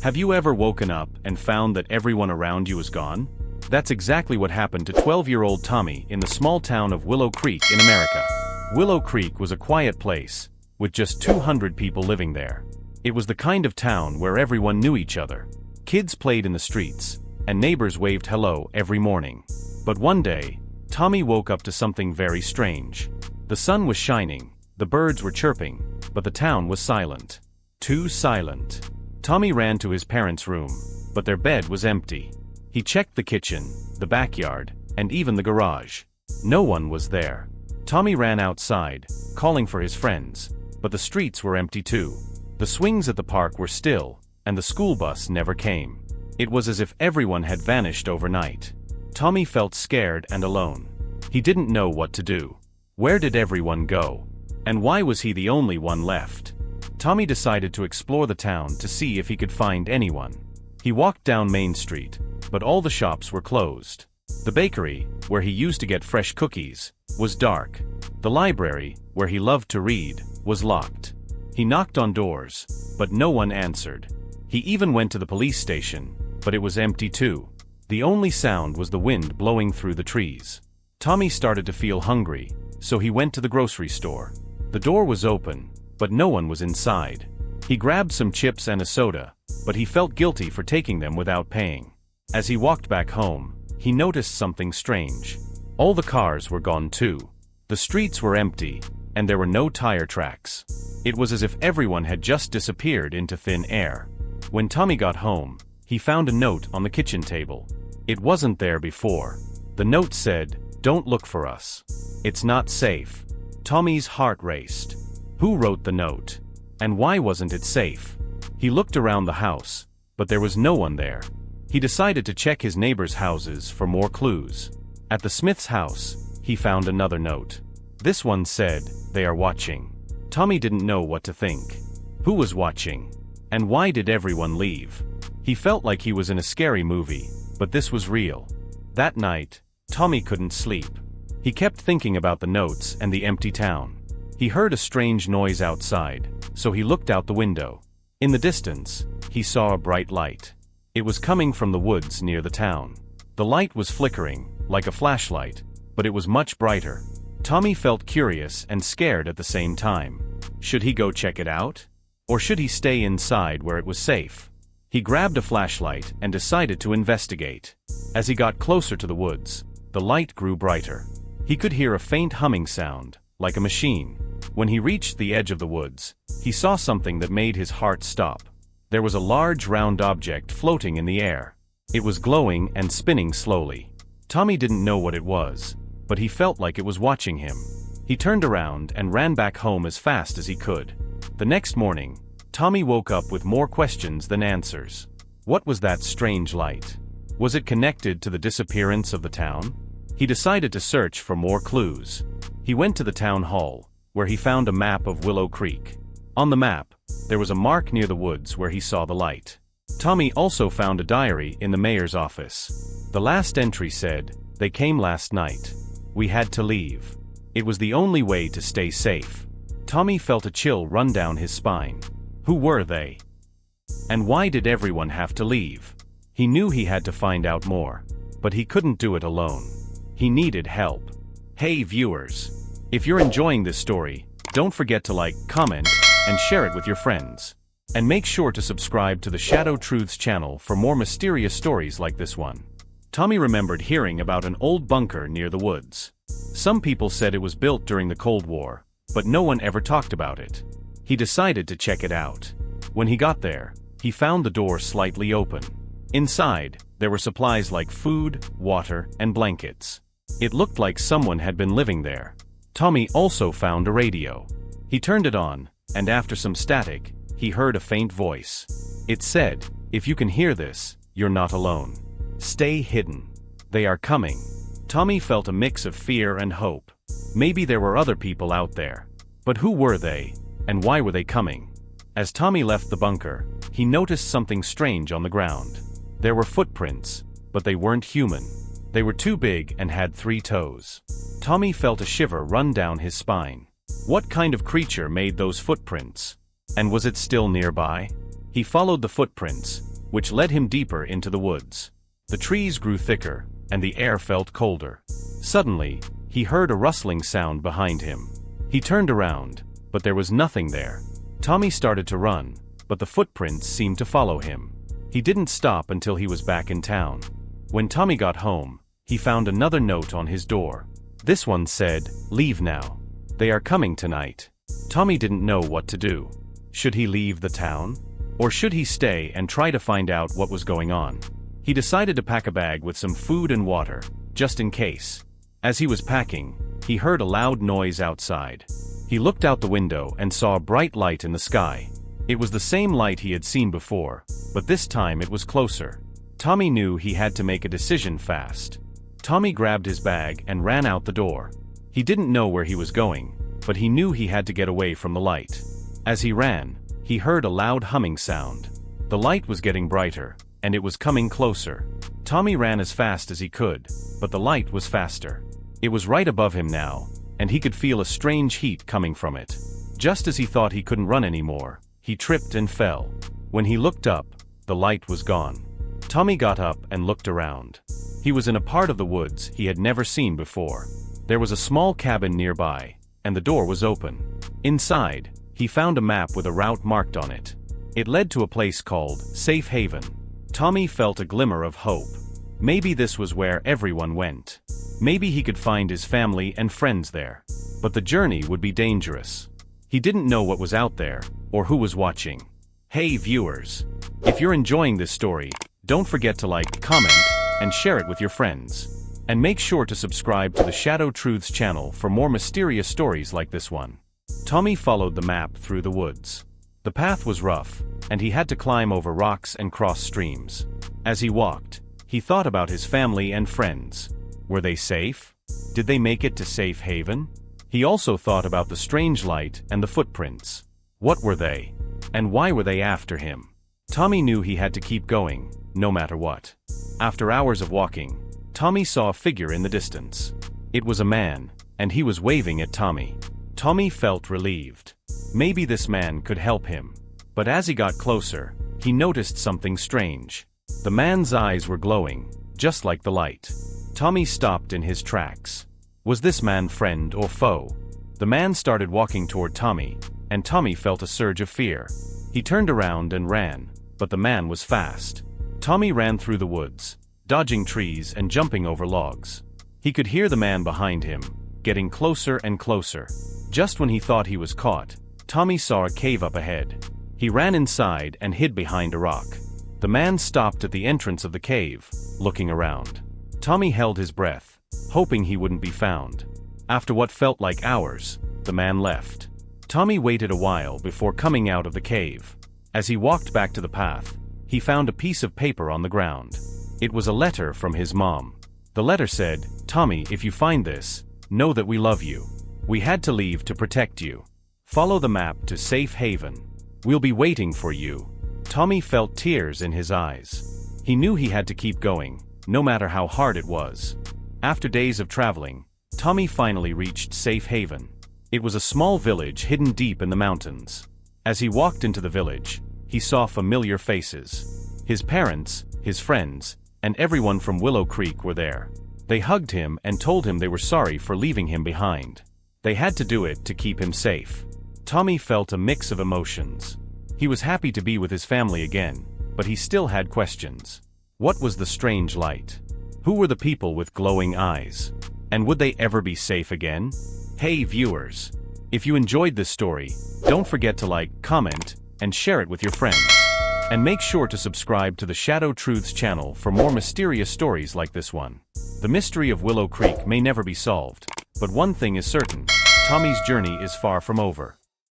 Have you ever woken up and found that everyone around you is gone? That's exactly what happened to 12-year-old Tommy in the small town of Willow Creek in America. Willow Creek was a quiet place, with just 200 people living there. It was the kind of town where everyone knew each other. Kids played in the streets, and neighbors waved hello every morning. But one day, Tommy woke up to something very strange. The sun was shining, the birds were chirping, but the town was silent. Too silent. Tommy ran to his parents' room, but their bed was empty. He checked the kitchen, the backyard, and even the garage. No one was there. Tommy ran outside, calling for his friends, but the streets were empty too. The swings at the park were still, and the school bus never came. It was as if everyone had vanished overnight. Tommy felt scared and alone. He didn't know what to do. Where did everyone go? And why was he the only one left? Tommy decided to explore the town to see if he could find anyone. He walked down Main Street, but all the shops were closed. The bakery, where he used to get fresh cookies, was dark. The library, where he loved to read, was locked. He knocked on doors, but no one answered. He even went to the police station, but it was empty too. The only sound was the wind blowing through the trees. Tommy started to feel hungry, so he went to the grocery store. The door was open, but no one was inside. He grabbed some chips and a soda, but he felt guilty for taking them without paying. As he walked back home, he noticed something strange. All the cars were gone too. The streets were empty, and there were no tire tracks. It was as if everyone had just disappeared into thin air. When Tommy got home, he found a note on the kitchen table. It wasn't there before. The note said, "Don't look for us. It's not safe." Tommy's heart raced. Who wrote the note? And why wasn't it safe? He looked around the house, but there was no one there. He decided to check his neighbors' houses for more clues. At the Smith's house, he found another note. This one said, "They are watching." Tommy didn't know what to think. Who was watching? And why did everyone leave? He felt like he was in a scary movie, but this was real. That night, Tommy couldn't sleep. He kept thinking about the notes and the empty town. He heard a strange noise outside, so he looked out the window. In the distance, he saw a bright light. It was coming from the woods near the town. The light was flickering, like a flashlight, but it was much brighter. Tommy felt curious and scared at the same time. Should he go check it out? Or should he stay inside where it was safe? He grabbed a flashlight and decided to investigate. As he got closer to the woods, the light grew brighter. He could hear a faint humming sound, like a machine. When he reached the edge of the woods, he saw something that made his heart stop. There was a large round object floating in the air. It was glowing and spinning slowly. Tommy didn't know what it was, but he felt like it was watching him. He turned around and ran back home as fast as he could. The next morning, Tommy woke up with more questions than answers. What was that strange light? Was it connected to the disappearance of the town? He decided to search for more clues. He went to the town hall, where he found a map of Willow Creek. On the map, there was a mark near the woods where he saw the light. Tommy also found a diary in the mayor's office. The last entry said, "They came last night. We had to leave. It was the only way to stay safe." Tommy felt a chill run down his spine. Who were they? And why did everyone have to leave? He knew he had to find out more, but he couldn't do it alone. He needed help. Hey viewers, if you're enjoying this story, don't forget to like, comment, and share it with your friends. And make sure to subscribe to the Shadow Truths channel for more mysterious stories like this one. Tommy remembered hearing about an old bunker near the woods. Some people said it was built during the Cold War, but no one ever talked about it. He decided to check it out. When he got there, he found the door slightly open. Inside, there were supplies like food, water, and blankets. It looked like someone had been living there. Tommy also found a radio. He turned it on, and after some static, he heard a faint voice. It said, "If you can hear this, you're not alone. Stay hidden. They are coming." Tommy felt a mix of fear and hope. Maybe there were other people out there. But who were they, and why were they coming? As Tommy left the bunker, he noticed something strange on the ground. There were footprints, but they weren't human. They were too big and had 3 toes. Tommy felt a shiver run down his spine. What kind of creature made those footprints? And was it still nearby? He followed the footprints, which led him deeper into the woods. The trees grew thicker, and the air felt colder. Suddenly, he heard a rustling sound behind him. He turned around, but there was nothing there. Tommy started to run, but the footprints seemed to follow him. He didn't stop until he was back in town. When Tommy got home, he found another note on his door. This one said, "Leave now. They are coming tonight." Tommy didn't know what to do. Should he leave the town? Or should he stay and try to find out what was going on? He decided to pack a bag with some food and water, just in case. As he was packing, he heard a loud noise outside. He looked out the window and saw a bright light in the sky. It was the same light he had seen before, but this time it was closer. Tommy knew he had to make a decision fast. Tommy grabbed his bag and ran out the door. He didn't know where he was going, but he knew he had to get away from the light. As he ran, he heard a loud humming sound. The light was getting brighter, and it was coming closer. Tommy ran as fast as he could, but the light was faster. It was right above him now, and he could feel a strange heat coming from it. Just as he thought he couldn't run anymore, he tripped and fell. When he looked up, the light was gone. Tommy got up and looked around. He was in a part of the woods he had never seen before. There was a small cabin nearby, and the door was open. Inside, he found a map with a route marked on it. It led to a place called Safe Haven. Tommy felt a glimmer of hope. Maybe this was where everyone went. Maybe he could find his family and friends there. But the journey would be dangerous. He didn't know what was out there, or who was watching. Hey viewers! If you're enjoying this story, don't forget to like, comment, and share it with your friends. And make sure to subscribe to the Shadow Truths channel for more mysterious stories like this one. Tommy followed the map through the woods. The path was rough, and he had to climb over rocks and cross streams. As he walked, he thought about his family and friends. Were they safe? Did they make it to Safe Haven? He also thought about the strange light and the footprints. What were they? And why were they after him? Tommy knew he had to keep going, no matter what. After hours of walking, Tommy saw a figure in the distance. It was a man, and he was waving at Tommy. Tommy felt relieved. Maybe this man could help him. But as he got closer, he noticed something strange. The man's eyes were glowing, just like the light. Tommy stopped in his tracks. Was this man friend or foe? The man started walking toward Tommy, and Tommy felt a surge of fear. He turned around and ran, but the man was fast. Tommy ran through the woods, dodging trees and jumping over logs. He could hear the man behind him, getting closer and closer. Just when he thought he was caught, Tommy saw a cave up ahead. He ran inside and hid behind a rock. The man stopped at the entrance of the cave, looking around. Tommy held his breath, hoping he wouldn't be found. After what felt like hours, the man left. Tommy waited a while before coming out of the cave. As he walked back to the path, he found a piece of paper on the ground. It was a letter from his mom. The letter said, "Tommy, if you find this, know that we love you. We had to leave to protect you. Follow the map to Safe Haven. We'll be waiting for you." Tommy felt tears in his eyes. He knew he had to keep going, no matter how hard it was. After days of traveling, Tommy finally reached Safe Haven. It was a small village hidden deep in the mountains. As he walked into the village, he saw familiar faces. His parents, his friends, and everyone from Willow Creek were there. They hugged him and told him they were sorry for leaving him behind. They had to do it to keep him safe. Tommy felt a mix of emotions. He was happy to be with his family again, but he still had questions. What was the strange light? Who were the people with glowing eyes? And would they ever be safe again? Hey viewers! If you enjoyed this story, don't forget to like, comment, and share it with your friends. And make sure to subscribe to the Shadow Truths channel for more mysterious stories like this one. The mystery of Willow Creek may never be solved, but one thing is certain: Tommy's journey is far from over.